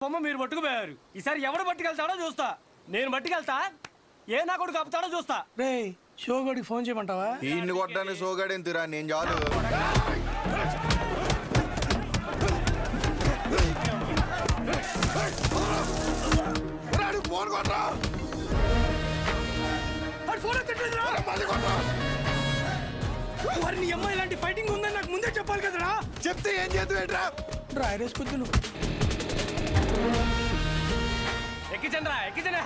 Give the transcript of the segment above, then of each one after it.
బొమ్మ మీరు పట్టుకుపోయారు. ఈసారి ఎవడు పట్టుకెళ్తాడో చూస్తా. నేను పట్టుకెళ్తా, ఏ నా కొడుకు ఆపుతాడో చూస్తా. రే షోగడికి ఫోన్ చేయమంటావా? ఈయన్ని కొట్టడానికి షోగాడు ఎంతురా, నేను చాలు. వారిని అమ్మాయి ఇలాంటి ఫైటింగ్ ఉందని నాకు ముందే చెప్పాలి కదరా. చెప్తే ఏం చేద్దాం? డ్రైరేస్ కొద్దులు ఎక్కించండి, ఎక్కించండి.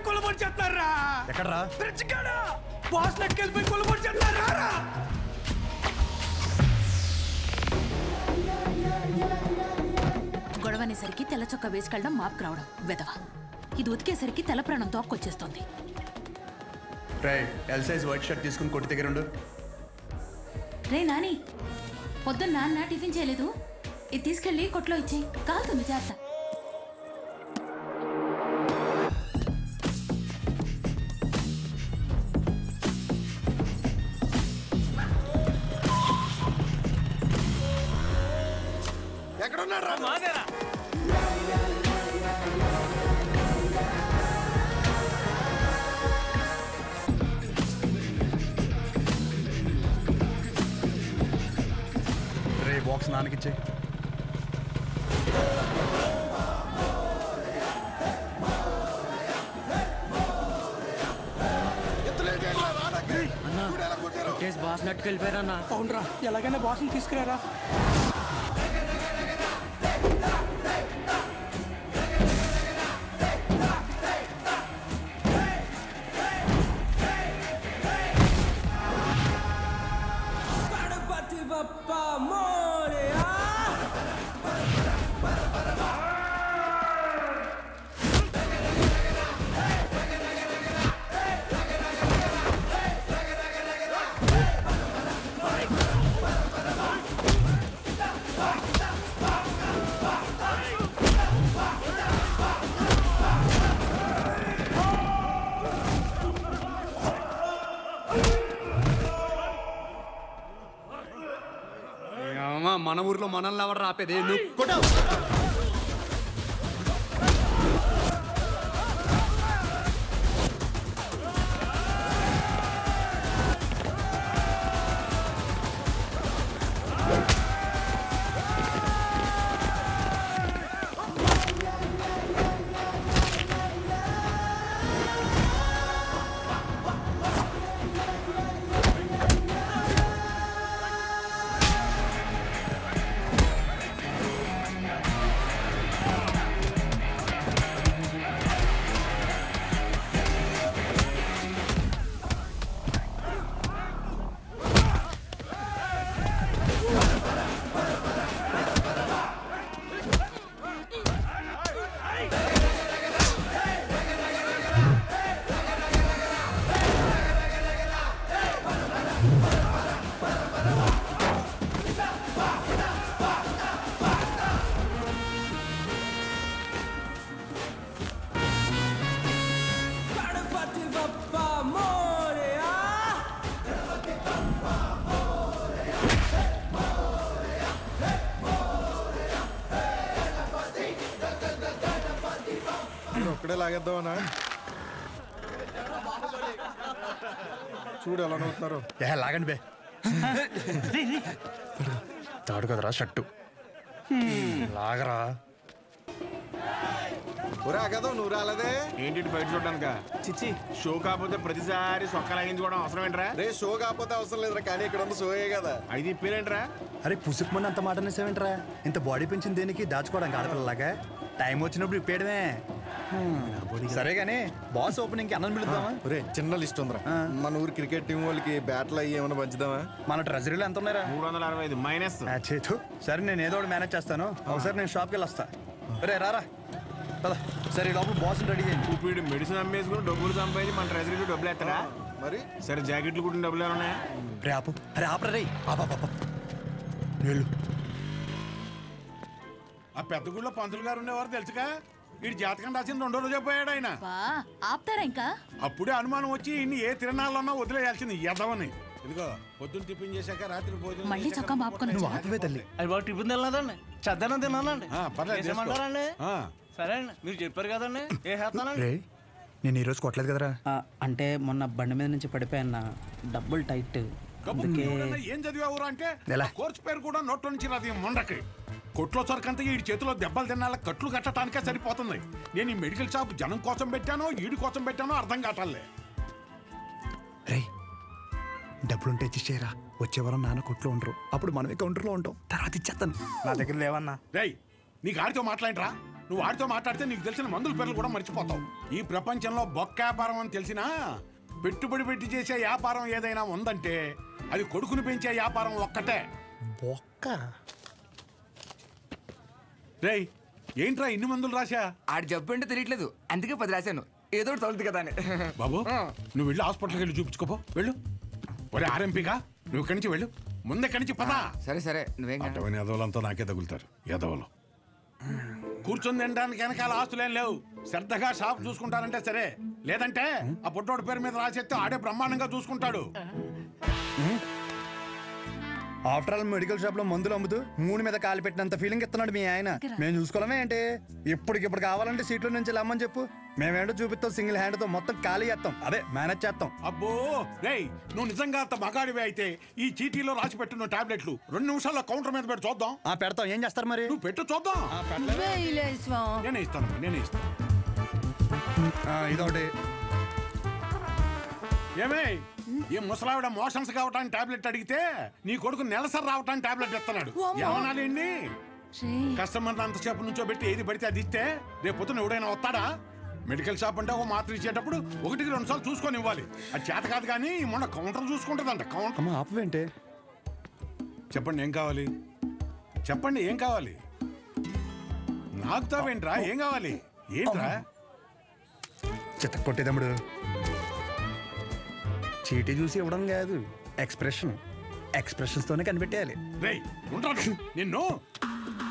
కొలబడి చేస్తున్నారా? ఎక్కడరా? బాస్ నెట్కెళ్ళిపోయి కొలబడి చేస్తున్నారా? గొడవనేసరికి తెల్ల చొక్క వేసుకెళ్ళడం మాపుకు రావడం వెదవ. ఇది ఉతికేసరికి తెల్ల ప్రాణం తోక్కొచ్చేస్తుంది. ఎల్ సైజ్ వైట్ షర్ట్ తీసుకుని కొట్టి దగ్గర ఉండు. రే నాని, పొద్దున్న నాన్న టిఫిన్ చేయలేదు, ఇది తీసుకెళ్ళి కొట్లో ఇచ్చేయి, కాలుతుంది చేస్తా. ఎక్కడున్నారా? మాదేరా. రే బాక్స్ నాన్నకిచ్చే. బాస్ నెట్కెళ్ళిపోయారన్నా. అవునరా, ఎలాగైనా బాస్ని తీసుకురారా. మన ఊర్లో మనల్ని ఎవరు రాపేది? నువ్వు ఒక్కడే లాగేద్దామనా? చూడు ఎలా నవ్వుతున్నారు. లాగండి బే. తాడు కదరా షర్టు, లాగరా. ఒరే కదా నువ్వు రాలేదే ఏంటి బయట చూడడానిక? చిచ్చి, షో కాకపోతే ప్రతిసారి సొక్క లాగించుకోవడం అవసరం ఏంట్రా? రే షో కాకపోతే అవసరం లేదురా, కానీ ఇక్కడ ఉన్న షోయే కదా. అయితే ఇప్పేరేంట్రా? అరే పుసుకు మంది అంత మాట అనేసేవేంట్రా? ఇంత బాడీ పెంచింది దేనికి? దాచుకోవడానికి ఆడపిల్లలాగా. టైం వచ్చినప్పుడు ఇప్పేయడమే. సరే గానీ బాస్ ఓపెనింగ్ కి అన్నం పిలుద్దామా? ఒరే చిన్న లిస్ట్ ఉందిరా. మన ఊరు క్రికెట్ టీం వాళ్ళకి బ్యాట్లు అయ్యి ఏమైనా పంచుదామా? మన ట్రెజరీలో ఎంత ఉన్నారా? 365 మైనస్. సరే నేను ఏదో ఒకటి మేనేజ్ చేస్తాను. ఒకసారి నేను షాప్కి వెళ్ళి వస్తా. రే రారా పద. సరే ఈ లోపల బాస్ రెడీ చేయండి. ఇప్పుడు మెడిసిన్ అమ్మేసుకుని డబ్బులు సంపాదించి మన ట్రెజరీలో డబ్బులు ఎత్తరా? మరి సరే జాకెట్లు కుట్టిన డబ్బులు ఏమైనా ఉన్నాయా? రే ఆపు, అరే ఆపరా రే. నీళ్ళు. ఆ పెద్ద గుళ్ళో పంతులు గారు ఉండేవారు తెలుసుగా. వీడి జాతకం రాసింది 2 రోజు పోయాడు ఆయన. ఆపుతారా ఇంకా? అప్పుడే అనుమానం వచ్చి ఇన్ని ఏ తిరణాలన్నా వదిలేయాల్సింది ఎదవని. ఇదిగో పొద్దున్న టిఫిన్ చేశాక రాత్రి భోజనం మళ్ళీ చేశాక చొక్కా మాపుకొని నువ్వు వచ్చావా? ఆపవే తల్లి. అది బాబు టిఫిన్ తినలేదండి చద్దనం తిన్నానండి పర్లేదు చేసుకో. చేసేయమంటారండి? ఆ, సరే అండి మీరు చెప్పారు కదండి ఏ చేస్తానండి రే నేను ఈరోజు కొట్టలేదు కదరా. అంటే మొన్న బండి మీద నుంచి పడిపోయాన్న డబ్బులు టైట్ కబుర్లు అందుకే ఎవడన్నా ఏం చదివావురా అంటే ఎలా? ఆ కోర్సు పేరు కూడా నోట్లో నుంచి రాదు ఈ మొండకి. కొట్లో సరికంతా ఈ చేతిలో దెబ్బలు తినాల కట్లు కట్టడానికే సరిపోతుంది. నేను ఈ మెడికల్ షాప్ జనం కోసం పెట్టానో ఈడి కోసం పెట్టానో అర్థం కావట్లే. రే డబ్బులుంటే ఇచ్చేరా. వచ్చే వారం నాన్న కొట్లో ఉండరు, అప్పుడు మనమే కౌంటర్లో ఉంటాం. తర్వాత ఇచ్చేస్తాను. నా దగ్గర లేవన్నా. రేయ్ నీకు ఆడితో మాట్లాడరా. నువ్వు ఆడితో మాట్లాడితే నీకు తెలిసిన మందుల పేర్లు కూడా మర్చిపోతావు. ఈ ప్రపంచంలో బొక్క వ్యాపారం అని తెలిసినా పెట్టుబడి పెట్టి చేసే వ్యాపారం ఏదైనా ఉందంటే అది కొడుకుని పెంచే వ్యాపారం ఒక్కటే. బొక్క రేయ్ ఏంట్రా ఇన్ని మందులు రాశా? ఆడి జబ్బు అంటే తెలియట్లేదు, అందుకే 10 రాశాను. ఏదో ఒకటి తగులుతుంది కదా అని. బాబు నువ్వు వెళ్ళి హాస్పిటల్కి వెళ్ళి చూపించుకోపో. వెళ్ళు. ఒరే ఆర్ఎంపీగా నువ్వు ఇక్కడి నుంచి వెళ్ళు. ముందెక్కడి నుంచి పదా. సరే సరే నువ్వేం కాదు. అటువంటి ఎదవలంతా నాకే తగులుతారు. ఎదవలు కూర్చొని తినడానికి వెనకాల ఆస్తులేం లేవు. శ్రద్ధగా షాప్ చూసుకుంటారంటే సరే, లేదంటే ఆ పుట్టోడు పేరు మీద రాసేస్తే ఆడే బ్రహ్మాండంగా చూసుకుంటాడు. ఆఫ్టర్ ఆల్ మెడికల్ షాప్ లో మందులు అమ్ముతూ మూడు మీద కాలు పెట్టినంత ఫీలింగ్ ఇస్తున్నాడు మీ ఆయన. మేము చూసుకోవడమే ఏంటి? ఇప్పటికిప్పుడు కావాలంటే సీట్లో నుంచి లమ్మని చెప్పు, మేమేంటో చూపిస్తాం. సింగిల్ హ్యాండ్ తో మొత్తం ఖాళీ చేస్తాం, అదే మేనేజ్ చేస్తాం. అబ్బో రేయ్ నువ్వు నిజంగా అంత మగాడివే అయితే ఈ చీటీలో రాసి పెట్టున్న టాబ్లెట్లు 2 నిమిషాల్లో కౌంటర్ మీద పెట్టి చూద్దాం. పెడతాం. ఏం చేస్తారు మరి? నువ్వు పెట్టు చూద్దాం. నేనే ఇస్తాను. ఇదొకటి. ఏమే ఈ ముసలావిడ మోషన్స్ కావటానికి టాబ్లెట్ అడిగితే నీ కొడుకు నెలసరి రావటానికి టాబ్లెట్ ఇస్తున్నాడు. ఏమనాలండి? కస్టమర్ అంతసేపు నుంచో పెట్టి ఏది పడితే అది ఇస్తే రేపు పొద్దున ఎవడైనా వస్తాడా? మెడికల్ షాప్ అంటే ఒక మాత్ర ఇచ్చేటప్పుడు 1-2 సార్లు చూసుకొని ఇవ్వాలి. అది చేత కాదు కానీ మొన్న కౌంటర్ చూసుకుంటుందంట. కౌంటర్ అమ్మ ఆపవేంటే? చెప్పండి ఏం కావాలి? చెప్పండి ఏం కావాలి? నాకుతావేంట్రా? ఏం కావాలి? ఏంట్రా? చిత్త కొట్టేదమ్ముడు. చీటీ చూసి ఇవ్వడం కాదు, ఎక్స్ప్రెషన్స్ తోనే కనిపెట్టేయాలి. రేయ్ ఉంటాను నిన్ను.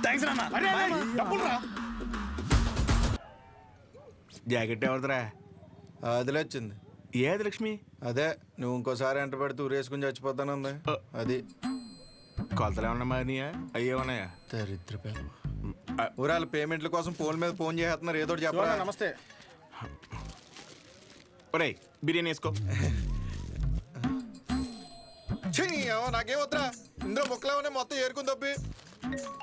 థ్యాంక్స్ రానా. అరే డబ్బులు రా. జాకెట్ ఎవరిదిరా? అదిలే వచ్చింది. ఏది లక్ష్మి? అదే నువ్వు ఇంకోసారి ఎంట పెడితే ఊరేసుకుని చచ్చిపోతానుంది. అది కొలతలు ఏమన్నా మారినాయా? అయ్యేమన్నాయా? దరిద్ర ఊరాల పేమెంట్ల కోసం ఫోన్ మీద ఫోన్ చేస్తున్నారు. ఏదో చెప్పరా. నమస్తే. ఒరేయ్ బిర్యానీ వేసుకో. నాకేం వద్దా? ఇందులో ముక్కలేమన్నా మొత్తం ఏరుకుని తప్పి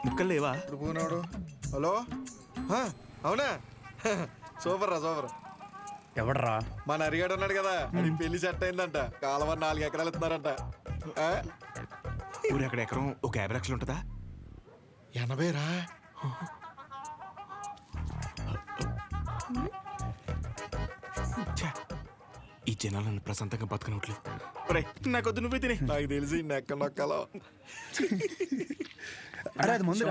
ముక్కలు లేవా? ఇప్పుడు పోనాడు. హలో అవునా? సూపర్ రా సూపర్. ఎవడరా? మన అరిగాడు ఉన్నాడు కదా, అది పెళ్లి సెట్ అయిందంట. కాలువ 4 ఎకరాలు ఇస్తున్నారంట. ఊరు అక్కడ ఎకరం ఒక 50 లక్షలు ఉంటుందా? 80 రా. ఈ జనాలు నన్ను ప్రశాంతంగా బతకనట్లేదు. ఒరేయ్ నాకొద్దు, నువ్వే తినే. నాకు తెలిసి నెక్క నొక్కలో. అరే అది ముందు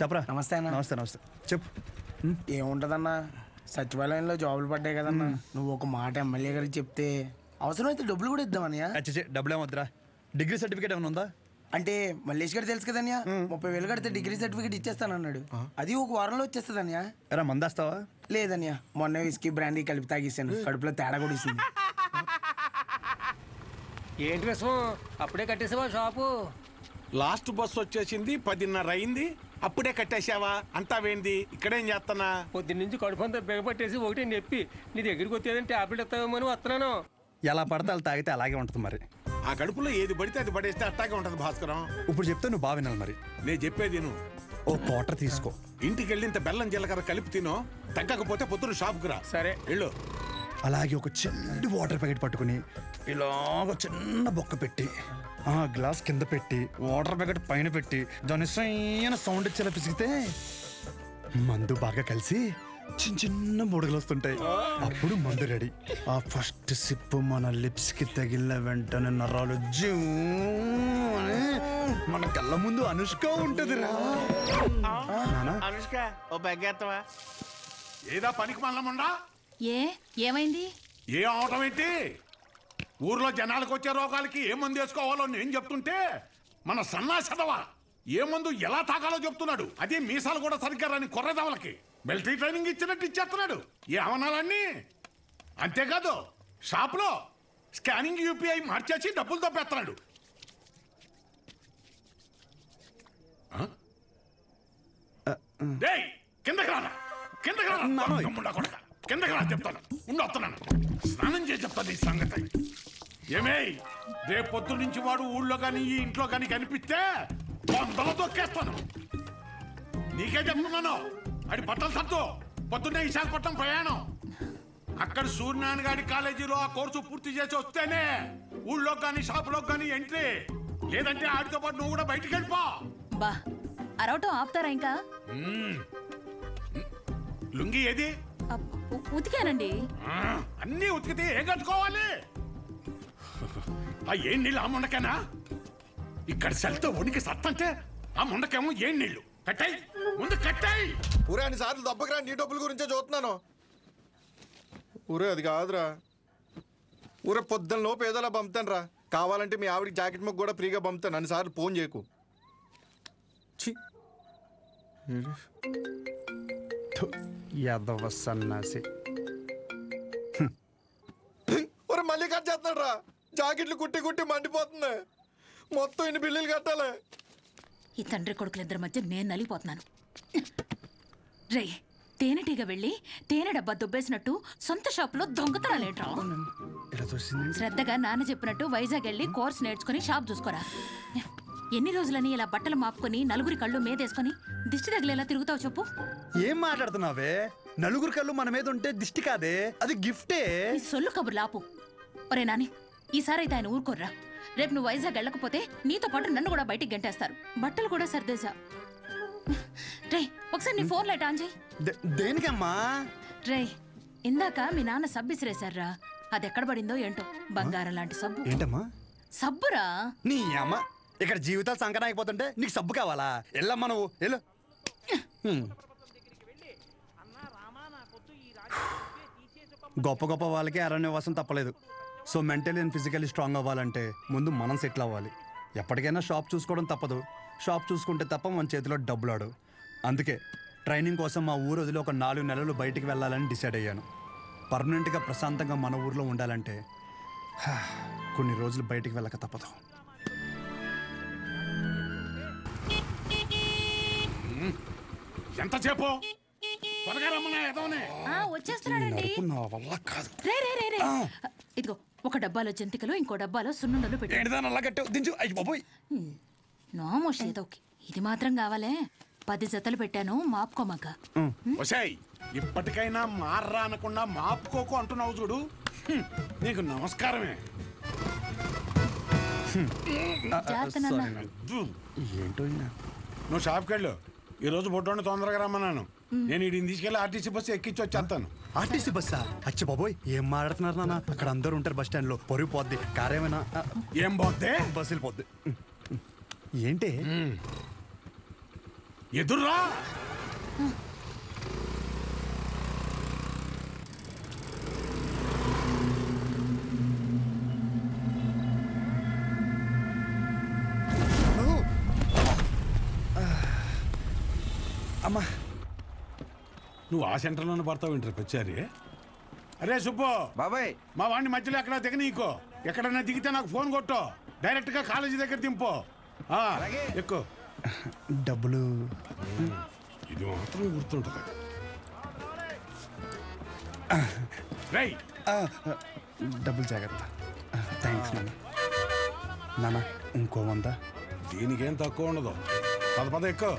చెప్పరా. నమస్తే అన్న. నమస్తే చెప్పు. ఏముంటదన్నా, సచివాలయంలో జాబులు పడ్డాయి కదన్నా. నువ్వు ఒక మాట ఎమ్మెల్యే గారికి చెప్తే అవసరమైతే డబ్బులు కూడా ఇద్దామన్నయ్య. డబ్బులు ఏమొద్దురా. డిగ్రీ సర్టిఫికేట్ ఏమైనా ఉందా? అంటే మల్లేష్ గారు తెలుసు కదన్యా, 30,000 కడితే డిగ్రీ సర్టిఫికేట్ ఇచ్చేస్తానన్నాడు. అది ఒక వారంలో వచ్చేస్తుందన్యా. ఎరా మందేస్తావా? లేదన్యా, మొన్న విస్కీ బ్రాండీ కలిపి తాగేసాను. కడుపులో తేడా కూడా ఇస్తుంది. ఏంటి విషయం? అప్పుడే కట్టేసావా షాపు? లాస్ట్ బస్ వచ్చేసింది, 10:30 అయింది. అప్పుడే కట్టేశావా? అంతా వేంది? ఇక్కడేం చేస్తున్నా? పొద్దున్నుంచి కడుపంతా బిగపట్టేసి ఒకటే నొప్పి. నీ దగ్గరికి వచ్చేదంటే టాబ్లెట్ ఇస్తావేమో అని వస్తున్నాను. ఎలా పడితే అలా తాగితే అలాగే ఉంటుంది మరి. ఆ కడుపులో ఏది పడితే అది పడేస్తే అట్టాగే ఉంటది భాస్కరం. ఇప్పుడు చెప్తే నువ్వు బాగా వినాలి మరి. నేను చెప్పేది నువ్వు ఓ క్వార్టర్ తీసుకో. ఇంటికి వెళ్ళి ఇంత బెల్లం జీలకర్ర కలిపి తినో. తగ్గకపోతే పొద్దున షాప్కి రా. సరే వెళ్ళు. అలాగే ఒక చిన్న వాటర్ ప్యాకెట్ పట్టుకుని ఇలాగ చిన్న బొక్క పెట్టి ఆ గ్లాస్ కింద పెట్టి వాటర్ ప్యాకెట్ పైన పెట్టి దాని సైన సౌండ్ ఇచ్చేలా పిసిగితే మందు బాగా కలిసి చిన్న చిన్న బుడగలు వస్తుంటాయి. అప్పుడు మందు రెడీ. ఆ ఫస్ట్ సిప్ మన లిప్స్ కి తగిలిన వెంటనే నరాలు జూ అని మన కళ్ళ ముందు అనుష్క ఉంటది రా. అనుష్క ఓ బెగ్గేస్తావా? ఏదా పనికి మల్లముండా? ఏమైంది? ఏ అవటం ఏంటి? ఊర్లో జనాలకు వచ్చే రోగాలకి ఏ మందు వేసుకోవాలో నేను చెప్తుంటే మన సన్నాసదవా ఏ మందు ఎలా తాగాలో చెప్తున్నాడు. అదే మీసాలు కూడా సరిగ్గా రాని కొర్రదవలకి మిలిటరీ ట్రైనింగ్ ఇచ్చినట్టు ఇచ్చేస్తున్నాడు. ఏ అవనాలన్నీ అంతేకాదు షాప్లో స్కానింగ్ యూపీఐ మార్చేసి డబ్బులు తప్పేస్తున్నాడు. డేయ్, కిందకి రారా, కిందకి రారా, తమ్ముడా కొడకా, కిందకి రా చెప్తాను. వస్తున్నాను, స్నానం చేసి చెప్తాను ఈ సంగతి. ఏమే, రేపు పొద్దు నుంచి వాడు ఊళ్ళో కానీ ఈ ఇంట్లో కానీ కనిపిస్తే వందలు తొక్కేస్తాను. నీకే చెప్తున్నాను, అది బట్టలు సర్దు. పొద్దున్నే విశాఖపట్నం ప్రయాణం. అక్కడ సూర్యనారాయణ గారి కాలేజీలో ఆ కోర్సు పూర్తి చేసి వస్తేనే ఊళ్ళో కానీ షాపులో కానీ ఎంట్రీ. లేదంటే ఆడితో పాటు నువ్వు కూడా బయటికి వెళ్ళిపో. బా అరవటం ఆపుతారా ఇంకా? లుంగి ఏది? ఉతికానండి. అన్నీ ఉతికితే ఏం కట్టుకోవాలి? ఆ ఏం నీళ్ళు ఆ ముండకేనా? ఇక్కడ సెల్తో వణికి సత్తంటే ఆ ముండకేమో ఏం నీళ్లు. కట్టాయి, ముందు కట్టాయి. ఊరే అన్ని సార్లు దెబ్బకిరా, నీ డబ్బుల గురించే చూస్తున్నాను. ఊరే అది కాదురా, ఊరే పొద్దున్న లోపు ఏదోలా పంపుతాను రా. కావాలంటే మీ ఆవిడకి జాకెట్ ముక్క కూడా ఫ్రీగా పంపుతాను. అన్నిసార్లు ఫోన్ చేయకు. యాదవ సన్నాసి. ఊరే మళ్ళీ కట్ చేస్తున్నాడు రా. జాకెట్లు కుట్టి కుట్టి మండిపోతుంది. మొత్తం ఇన్ని బిల్లులు కట్టాలి. ఈ తండ్రి కొడుకులిద్దరి మధ్య నేను నలిగిపోతున్నాను. రే, తేనెటీగ వెళ్ళి తేనె డబ్బా దుబ్బేసినట్టు సొంత షాపులో దొంగతనాలేట్రా? శ్రద్ధగా నాన్న చెప్పినట్టు వైజాగ్ వెళ్ళి కోర్స్ నేర్చుకుని షాప్ చూసుకోరా. ఎన్ని రోజులని ఇలా బట్టలు మాపుకొని నలుగురి కళ్ళు మీదేసుకొని దిష్టి తగిలేలా తిరుగుతావు చెప్పు? ఏం మాట్లాడుతున్నావే? నలుగురు కళ్ళు మన మీద ఉంటే దిష్టి కాదే, అది గిఫ్టే. ఈ సొల్లు కబుర్లు ఆపు. ఒరే నాని, ఈసారి అయితే ఆయన ఊరుకోర్రా. రేపు నువ్వు వైజాగ్ వెళ్ళకపోతే నీతో పాటు నన్ను కూడా బయటికి గంటేస్తారు. బట్టలు కూడా సర్దేశా. రే, ఒకసారి నీ ఫోన్ లైట్ ఆన్ చేయి. దేనికమ్మా? రే, ఇందాక మీ నాన్న సబ్బు ఇసిరేశారా, అది ఎక్కడ పడిందో ఏంటో. బంగారం లాంటి సబ్బు. ఏంటమ్మా? సబ్బురా. నీ అమ్మ, ఇక్కడ జీవితాలు సంకటం అయిపోతుంటే నీకు సబ్బు కావాలా? వెళ్ళమ్మా నువ్వు, వెళ్ళు. గొప్ప గొప్ప వాళ్ళకి అరణ్యవాసం తప్పలేదు. So mentally and physically strong అవ్వాలంటే ముందు మనం సెటిల్ అవ్వాలి. ఎప్పటికైనా షాప్ చూసుకోవడం తప్పదు. షాప్ చూసుకుంటే తప్ప మన చేతిలో డబ్బులు ఆడు. అందుకే ట్రైనింగ్ కోసం మా ఊరు వదిలి ఒక 4 నెలలు బయటికి వెళ్ళాలని డిసైడ్ అయ్యాను. పర్మనెంట్గా ప్రశాంతంగా మన ఊర్లో ఉండాలంటే కొన్ని రోజులు బయటికి వెళ్ళక తప్పదు. ఎంతసేపు? త్వరగా రమ్మన్నా ఎదవనే. వచ్చేస్తున్నాడండి. నా వల్ల కాదు. రే రే రే రే, ఇదిగో ఒక డబ్బాలో జంతికలు, ఇంకో డబ్బాలో సున్నుండలు పెట్టు. నోమోష్ ఏదోకి ఇది మాత్రం కావాలే. 10 జతలు పెట్టాను, మాపుకోమాక. ఒసేయ్, ఇప్పటికైనా మార్రా అనకుండా మాపుకోకు అంటున్నావు చూడు. నీకు నమస్కారమే. ఏంటో నువ్వు షాప్కి వెళ్ళు. ఈ రోజు బొడ్డోని తొందరగా రమ్మన్నాను. నేను వీడిని తీసుకెళ్ళి ఆర్టీసీ బస్సు ఎక్కించి వచ్చేస్తాను. ఆర్టీసీ బస్సా? అచ్చి బాబోయ్, ఏం మాట్లాడుతున్నారు నాన్న? అక్కడ అందరూ ఉంటారు బస్ స్టాండ్ లో. పొరుగు పోద్ది. కారేమైనా ఏం పోద్ది? బస్సు వెళ్ళిపోద్ది. ఏంటి? ఎదుర్రా. అమ్మా, నువ్వు ఆ సెంటర్లోనే పడతావు ఇంటర్కి వచ్చారి. అరే సుబ్బు బాబాయ్, మా వాడిని మధ్యలో ఎక్కడ దిగనీకో. ఎక్కడన్నా దిగితే నాకు ఫోన్ కొట్టు. డైరెక్ట్ గా కాలేజీ దగ్గర దింపు. ఎక్కువ డబ్బులు ఇది మాత్రం గుర్తుంటుంది. రై, డబ్బులు జాగ్రత్త. థ్యాంక్స్ నాన్న. నాన్న, ఇంకో 100. దీనికేం తక్కువ ఉండదు. పద ఎక్కువ.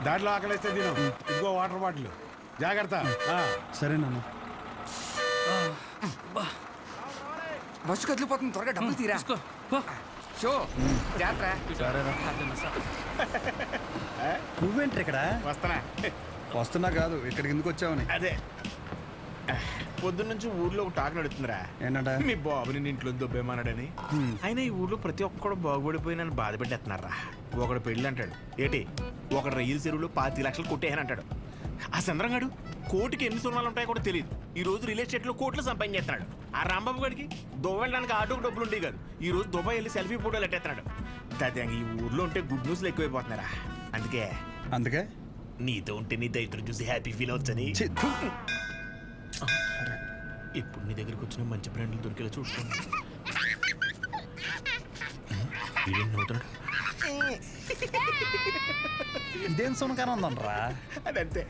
దాంట్లో ఆకలిస్తే తిను. ఇదిగో వాటర్ బాటిల్, జాగ్రత్త. సరే నాన్న. బస్సు కదిలిపోతుంది, త్వరగా డబ్బులు తీరా. షో జాగ్రత్త. నువ్వేంటి ఇక్కడ? వస్తున్నా కాదు, ఇక్కడికి ఎందుకు వచ్చావని. అదే పొద్దున్న నుంచి ఊర్లో ఒక టాక్ నడుతుందిరా. ఏంటంట? మీ బాబుని ఇంట్లో దొబ్బేమన్నాడని. అయినా ఈ ఊర్లో ప్రతి ఒక్కడు బాగుపడిపోయి నన్ను బాధ పెట్టేస్తున్నారా. ఒకడు పెళ్ళి అంటాడు ఏటి, ఒకడు రైలు చెరువులో 25 లక్షలు కొట్టేయని అంటాడు. ఆ చంద్రంగాడు కోటికి ఎన్ని సున్నాలు ఉంటాయో కూడా తెలియదు. ఈ రోజు రియల్ ఎస్టేట్ లో కోట్లు సంపాదించేస్తున్నాడు. ఆ రాంబాబు గడికి దుబాయ్ వెళ్ళడానికి ఆటోకి డబ్బులు ఉండేవి కాదు. ఈ రోజు దుబాయ్ వెళ్ళి సెల్ఫీ ఫోటోలు ఎట్టేస్తున్నాడు. ఈ ఊర్లో ఉంటే గుడ్ న్యూస్లు ఎక్కువైపోతున్నారా. అందుకే నీతో ఉంటే నీ దైత్రం చూసి హ్యాపీ ఫీల్ అవచ్చని. ఇప్పుడు నీ దగ్గరికి వచ్చిన మంచి బ్రాండ్లు దొరికేలా చూసుకోండి. ఇదేం సునకాన ఉందనరా. అదంతే.